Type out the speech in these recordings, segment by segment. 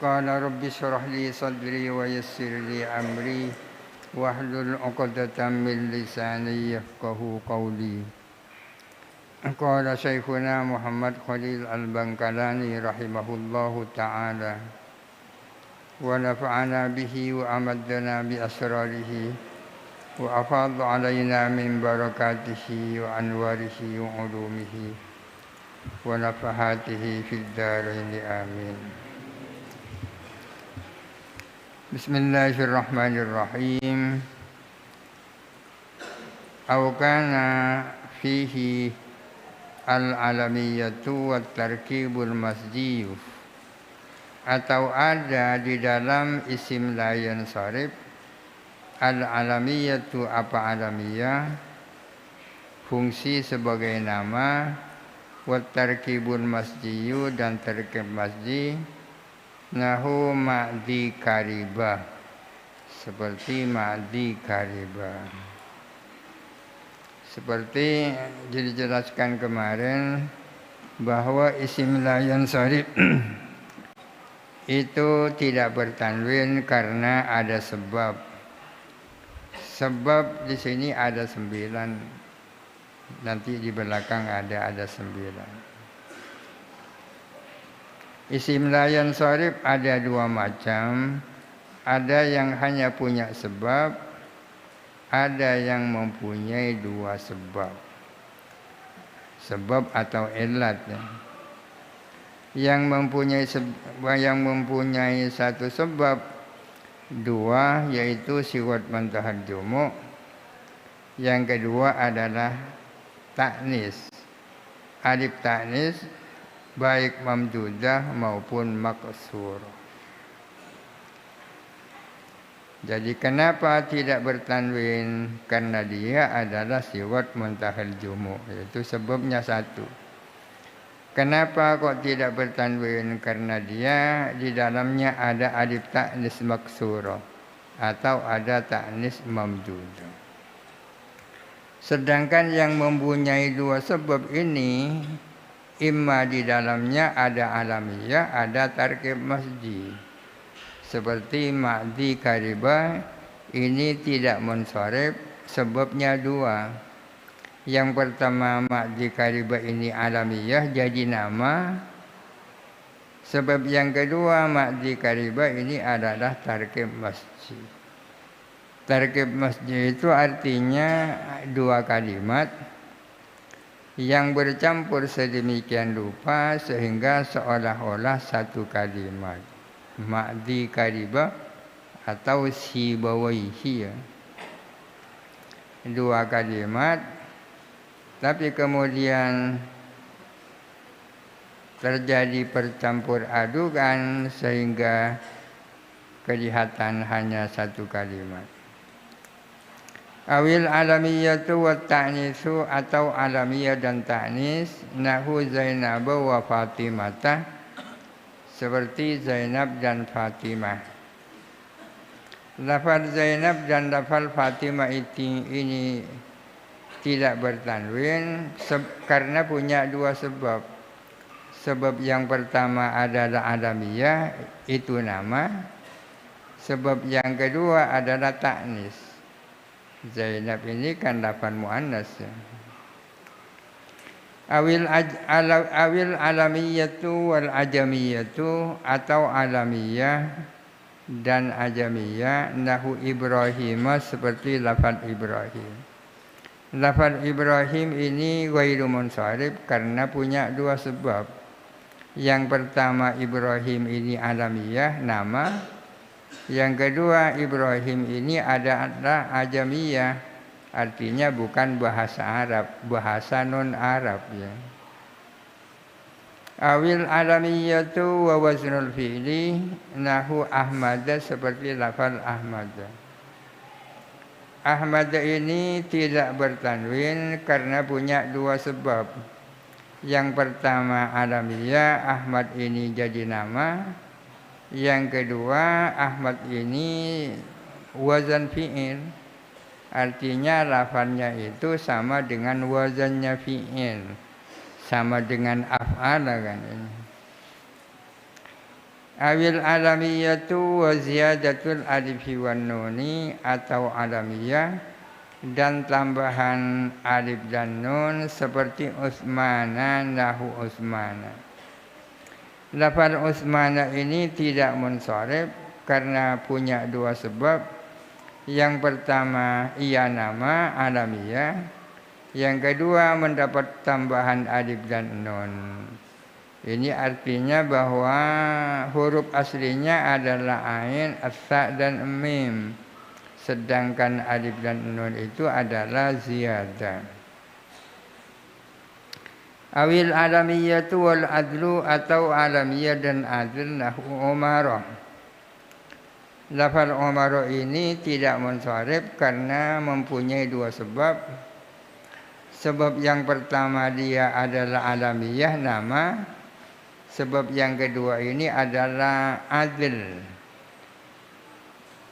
Qala rabbi syrah li sadri wa yassir li amri wahlul 'uqdatam min lisani yafqahu qawli. Qala syekhuna Muhammad Khalil Al-Bangkalani rahimahullahu ta'ala wa nafa'ana bihi wa amaddana bi asrarihi wa afadha alaina min barakatihi wa anwarihi wa ulumihi wa nafahatihi fid dharain amin. Bismillahirrahmanirrahim. Aw kana fihi al-alamiyatu wat tarkibul masjid, atau ada di dalam isim la yansharif al-alamiyatu apa alamiyah, fungsi sebagai nama, wat tarkibul masjid dan tarkib masjid, nahu ma'di karibah, seperti ma'di karibah. Seperti dijelaskan kemarin bahwa isim la yansharif itu tidak bertanwin karena ada sebab. Sebab di sini ada 9. Nanti di belakang ada 9. Isim la yansharif ada 2 macam. Ada yang hanya punya sebab, ada yang mempunyai 2 sebab. Sebab atau ilat ya. Yang mempunyai satu sebab 2, yaitu siwat muntahal jumu'. Yang kedua adalah ta'nis. Alif ta'nis baik mamdudah maupun maksur. Jadi kenapa tidak bertanwin? Karena dia adalah siwat muntahal jumu', yaitu sebabnya 1. Kenapa kok tidak bertanwin? Karena dia di dalamnya ada alif ta'nis maksur atau ada ta'nis mamdudah. Sedangkan yang mempunyai 2 sebab ini, imma di dalamnya ada alamiyah, ada tarkib masjid. Seperti ma'di karibah, ini tidak munsharif, sebabnya 2. Yang pertama, ma'di karibah ini alamiyah, jadi nama. Sebab yang kedua, ma'di karibah ini adalah tarkib masjid. Tarkib masjid itu artinya 2 kalimat yang bercampur sedemikian rupa sehingga seolah-olah 1 kalimat. Ma'di karibah atau sibawaihi ya. 2 kalimat, tapi kemudian terjadi percampur adukan sehingga kelihatan hanya 1 kalimat. Awil alamiyatu wa ta'nisu, atau alamiyah dan ta'nis, nahu Zainab wa Fatimah, seperti Zainab dan Fatimah. Lafaz Zainab dan lafaz Fatimah ini tidak bertanwin karena punya 2 sebab. Sebab yang pertama adalah alamiyah, itu nama. Sebab yang kedua adalah ta'nis. Zainab ini kan lafaz muannas ya. Awil alamiyatu wal ajamiyatu, atau alamiyah dan ajamiyah, nahu Ibrahim, seperti lafaz Ibrahim. Lafaz Ibrahim ini ghairu munsharif karena punya 2 sebab. Yang pertama, Ibrahim ini alamiyah, nama. Yang kedua, Ibrahim ini adalah ajamiyah, artinya bukan bahasa Arab, bahasa non-Arab ya. Awil alamiyatu wa waznul fi'li, nahu Ahmad, seperti lafaz Ahmad. Ahmad ini tidak bertanwin karena punya 2 sebab. Yang pertama alamiyah, Ahmad ini jadi nama. Yang kedua, Ahmad ini wazan fi'il, artinya lafaznya itu sama dengan wazannya fi'il, sama dengan af'ala kan ini. Awil alamiyatu wa ziyadatul alifi wan nuni atau alamiyah dan tambahan alif dan nun seperti Utsmana nahu Utsmana. Lafal Utsmana ini tidak munsharif karena punya dua sebab. Yang pertama ia nama alamiyah, yang kedua mendapat tambahan alif dan nun. Ini artinya bahwa huruf aslinya adalah ain, as-sa dan mim. Sedangkan alif dan nun itu adalah ziyadah. Awil alamiyatu wal adlu atau alamiyah dan adl nahu umarah. Lafal umarah ini tidak munsharif karena mempunyai dua sebab. Sebab yang pertama dia adalah alamiyah nama. Sebab yang kedua ini adalah adl.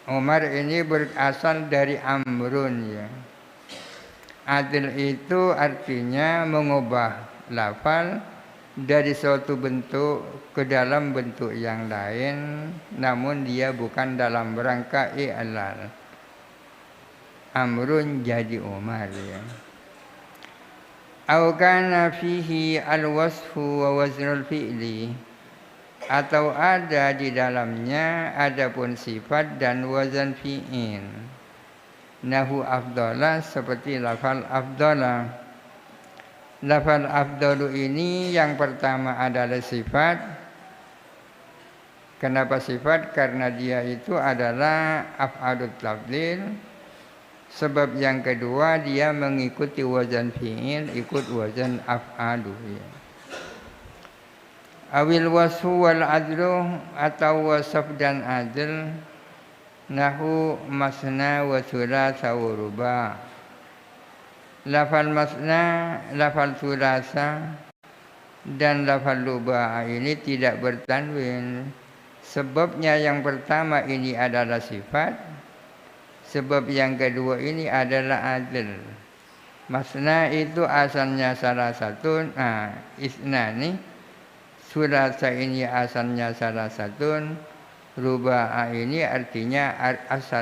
Umar ini berasal dari amrun ya. Adl itu artinya mengubah lafal dari suatu bentuk ke dalam bentuk yang lain, namun dia bukan dalam rangka i'lal. Amrun jadi Umar ya. Au kana fihi al-wasfu wa waznul fi'li, atau ada di dalamnya adapun sifat dan wazan fi'il. Nahu afdala seperti lafal afdala. Lafal afdalu ini yang pertama adalah sifat. Kenapa sifat? Karena dia itu adalah af'alut tafdil. Sebab yang kedua dia mengikuti wazan fi'il, ikut wazan af'alu ya. Awil wasfu wal adlu atau wasaf dan adl nahu masna wa thulatsa wa ruba. Lafal masna, lafal thulatsa dan lafal ruba ini tidak bertanwin. Sebabnya yang pertama ini adalah sifat. Sebab yang kedua ini adalah adl. Masna itu asalnya salah satu, isnani. Thulatsa ini asalnya salah satu. Ruba'a ini artinya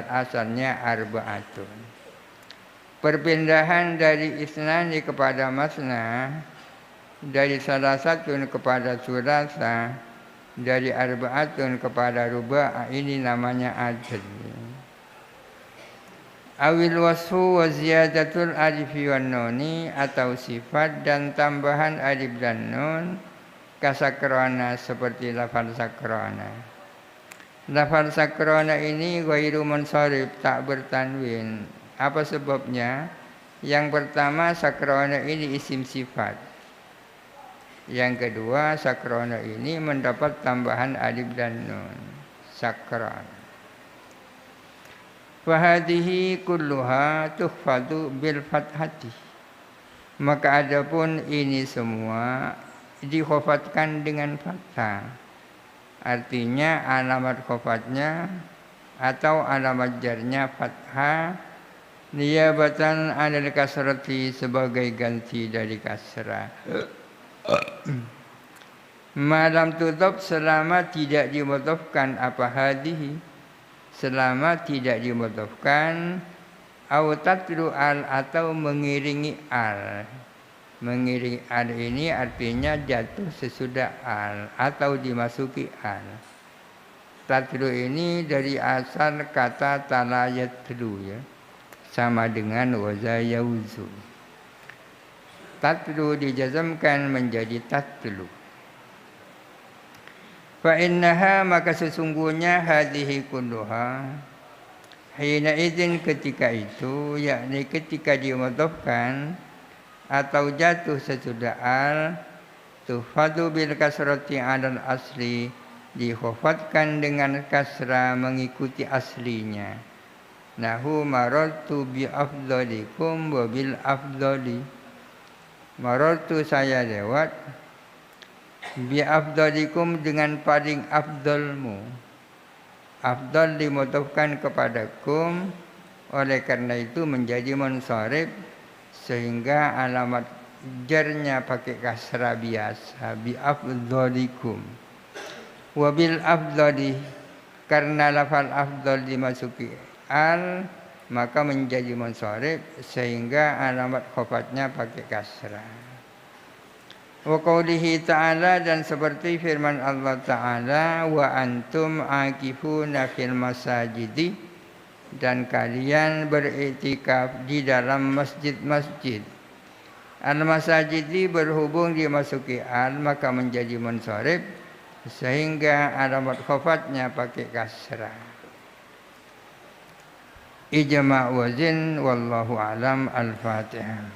asalnya arba'atun. Perpindahan dari isnani kepada masna, dari salah satu kepada thulatsa, dari arba'atun kepada ruba'a ini namanya adl. Awil wasfu wa ziyadatul alifi wan nuni atau sifat dan tambahan alif dan nun kasakrona seperti lafal sakrona. Lafal sakrona ini ghairu munsharif, tak bertanwin. Apa sebabnya? Yang pertama sakrona ini isim sifat. Yang kedua sakrona ini mendapat tambahan alif dan nun. Sakrona. Fahadihi kulluha tuhfadu bil fathati. Maka adapun ini semua dikhofatkan dengan fathah. Artinya alamat khofatnya atau alamat jarnya fathah, niyabatan anil kasrati sebagai ganti dari kasrah. Malam tutup selama tidak dimudhafkan apa hadihi, selama tidak dimudhafkan, au tatlu al atau mengiringi al. Mengiringi al ini artinya jatuh sesudah al atau dimasuki al. Tatlu ini dari asal kata talayatlu ya, sama dengan wazayauzu. Tatlu dijazamkan menjadi tatlu. Fa innaha maka sesungguhnya hadhihi kulluha, hina idzin ketika itu, yakni ketika dimudhafkan atau jatuh sesudah al, tuhfadu bil kasrati 'alal asli, dikhofatkan dengan kasrah mengikuti aslinya. Nahu marartu bi afdalikum wa bil afdali. Marartu saya lewat, bi afdalikum dengan paling afdalmu. Afdal dimudhafkan kepada kum, oleh karena itu menjadi munsharif, sehingga alamat jarnya pakai kasrah biasa, bi afdalikum. Wabil afdali, karena lafal afdal dimasuki al maka menjadi munsharif sehingga alamat khofatnya pakai kasrah. Wa qaulihi ta'ala, dan seperti firman Allah Ta'ala, wa antum aqifuna fil masajidi, dan kalian beriktikaf di dalam masjid-masjid. Al-masajidi berhubung dimasuki al maka menjadi munsharif sehingga alamat khofatnya pakai kasrah. Ijma' wazin wallahu alam. Al-Fatihah.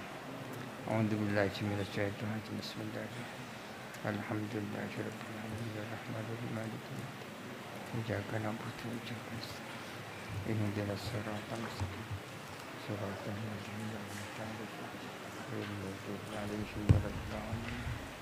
A'udzubillahi minasyaitonir rajim. Bismillahirrahmanirrahim. Alhamdulillahirabbil alamin arrahmanirrahim maliki yaumiddin. Iyyaka na'budu wa iyyaka nasta'in. Ihdinas siratal mustaqim. Siratal ladzina an'amta 'alaihim ghairil maghdubi 'alaihim waladdallin.